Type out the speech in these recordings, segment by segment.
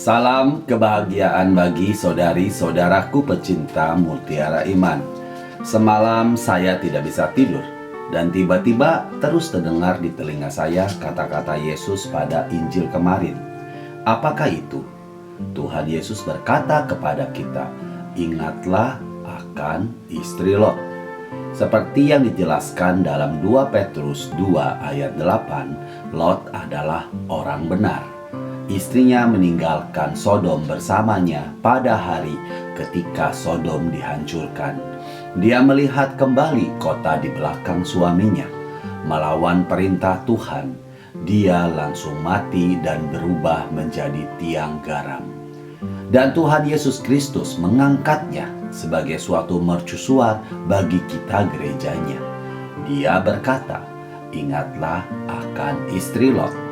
Salam kebahagiaan bagi saudari-saudaraku pecinta Mutiara Iman. Semalam saya tidak bisa tidur dan tiba-tiba terus terdengar di telinga saya kata-kata Yesus pada Injil kemarin. Apakah itu? Tuhan Yesus berkata kepada kita, ingatlah akan istri Lot. Seperti yang dijelaskan dalam 2 Petrus 2 ayat 8, Lot adalah orang benar. Istrinya meninggalkan Sodom bersamanya pada hari ketika Sodom dihancurkan. Dia melihat kembali kota di belakang suaminya. Melawan perintah Tuhan, dia langsung mati dan berubah menjadi tiang garam. Dan Tuhan Yesus Kristus mengangkatnya sebagai suatu mercusuar bagi kita gerejanya. Dia berkata, ingatlah akan istri Lot.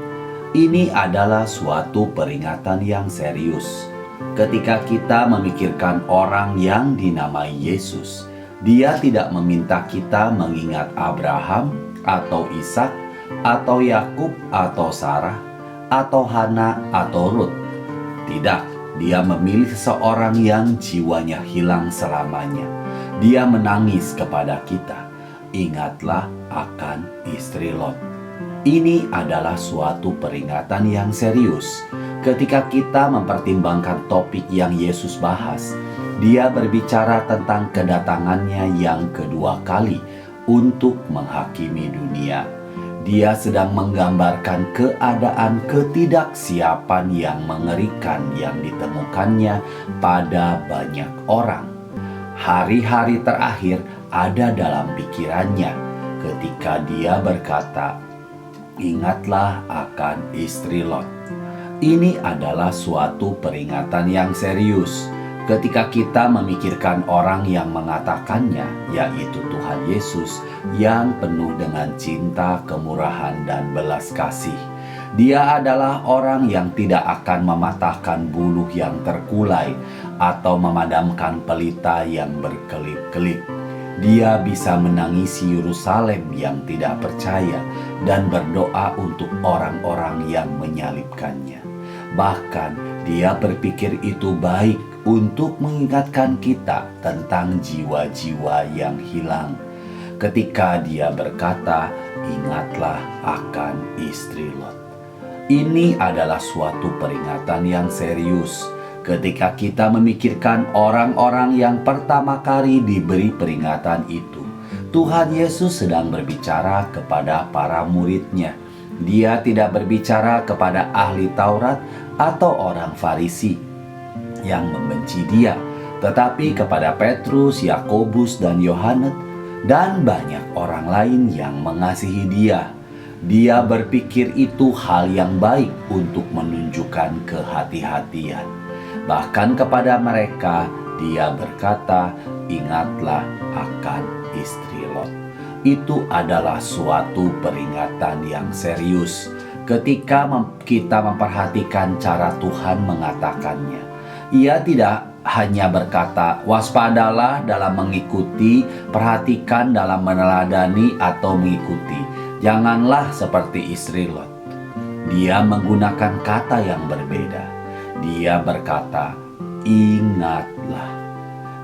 Ini adalah suatu peringatan yang serius. Ketika kita memikirkan orang yang dinamai Yesus, Dia tidak meminta kita mengingat Abraham atau Ishak atau Yakub atau Sarah atau Hana atau Rut. Tidak, Dia memilih seseorang yang jiwanya hilang selamanya. Dia menangis kepada kita, ingatlah akan istri Lot. Ini adalah suatu peringatan yang serius. Ketika kita mempertimbangkan topik yang Yesus bahas, Dia berbicara tentang kedatangannya yang kedua kali untuk menghakimi dunia. Dia sedang menggambarkan keadaan ketidaksiapan yang mengerikan yang ditemukannya pada banyak orang. Hari-hari terakhir ada dalam pikirannya ketika dia berkata, ingatlah akan istri Lot. Ini adalah suatu peringatan yang serius. Ketika kita memikirkan orang yang mengatakannya, yaitu Tuhan Yesus, yang penuh dengan cinta, kemurahan, dan belas kasih. Dia adalah orang yang tidak akan mematahkan buluh yang terkulai atau memadamkan pelita yang berkelip-kelip. Dia bisa menangisi Yerusalem yang tidak percaya dan berdoa untuk orang-orang yang menyalibkannya. Bahkan dia berpikir itu baik untuk mengingatkan kita tentang jiwa-jiwa yang hilang. Ketika dia berkata, ingatlah akan istri Lot. Ini adalah suatu peringatan yang serius. Ketika kita memikirkan orang-orang yang pertama kali diberi peringatan itu, Tuhan Yesus sedang berbicara kepada para murid-Nya. Dia tidak berbicara kepada ahli Taurat atau orang Farisi yang membenci Dia, tetapi kepada Petrus, Yakobus, dan Yohanes, dan banyak orang lain yang mengasihi Dia. Dia berpikir itu hal yang baik untuk menunjukkan kehati-hatian. Bahkan kepada mereka dia berkata, ingatlah akan istri Lot. Itu adalah suatu peringatan yang serius. Ketika kita memperhatikan cara Tuhan mengatakannya, Ia tidak hanya berkata, waspadalah dalam mengikuti, perhatikan dalam meneladani atau mengikuti. Janganlah seperti istri Lot. Dia menggunakan kata yang berbeda. Dia berkata, ingatlah.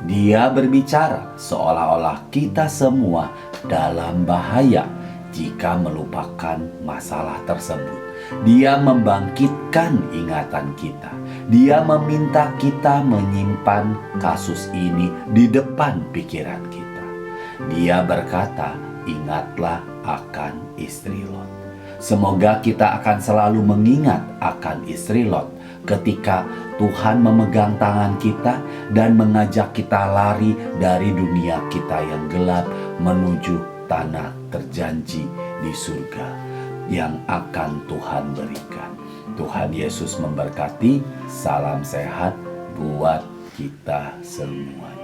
Dia berbicara seolah-olah kita semua dalam bahaya jika melupakan masalah tersebut. Dia membangkitkan ingatan kita. Dia meminta kita menyimpan kasus ini di depan pikiran kita. Dia berkata, ingatlah akan istri Lot. Semoga kita akan selalu mengingat akan istri Lot ketika Tuhan memegang tangan kita dan mengajak kita lari dari dunia kita yang gelap menuju tanah terjanji di surga yang akan Tuhan berikan. Tuhan Yesus memberkati. Salam sehat buat kita semua.